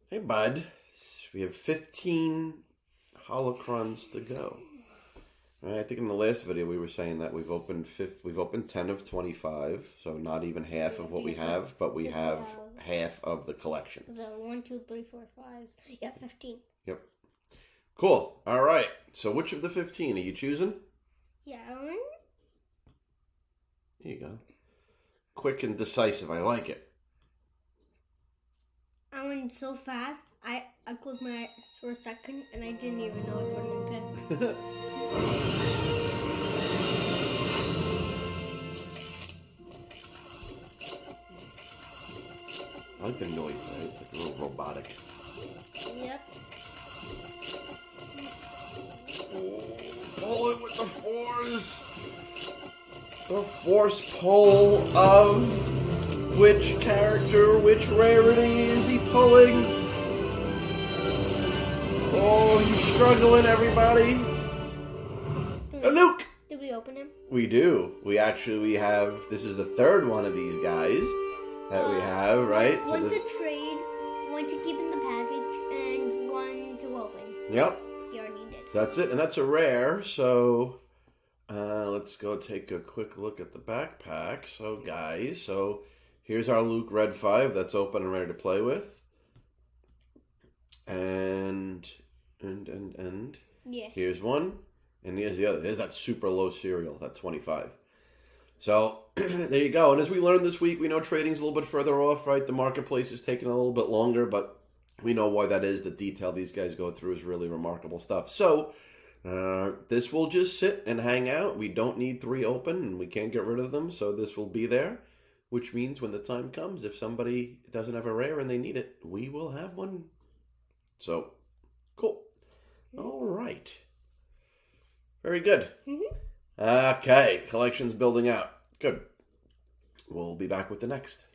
Hey, bud. We have 15 holocrons to go. All right, I think in the last video we were saying that we've opened 10 of 25, so not even half of what we have, but we have half of the collection. So 1, 2, 3, 4, 5. Yeah, 15. Yep. Cool. All right. So which of the 15 are you choosing? Yeah. Here you go. Quick and decisive. I like it. I went so fast, I closed my eyes for a second, and I didn't even know which one to pick. I like the noise, right? It's like a little robotic. Yep. Pull it with the force! The force pull of which character, which rarity is he pulling? Oh, he's struggling, everybody! Luke! Did we open him? We do. We have, this is the third one of these guys that we have, right? One to trade, one to keep in the package, and one to open. Yep. We already did. So that's it, and that's a rare, so let's go take a quick look at the backpack. So guys, here's our Luke Red 5 that's open and ready to play with. And Yeah. here's one, and here's the other. There's that super low serial, that 25. So there you go. And as we learned this week, we know trading's a little bit further off, right? The marketplace is taking a little bit longer, but we know why that is. The detail these guys go through is really remarkable stuff. So this will just sit and hang out. We don't need 3 open, and we can't get rid of them. So this will be there, which means when the time comes, if somebody doesn't have a rare and they need it, we will have one. So, cool. All right. Very good. Okay, collection's building out. Good. We'll be back with the next.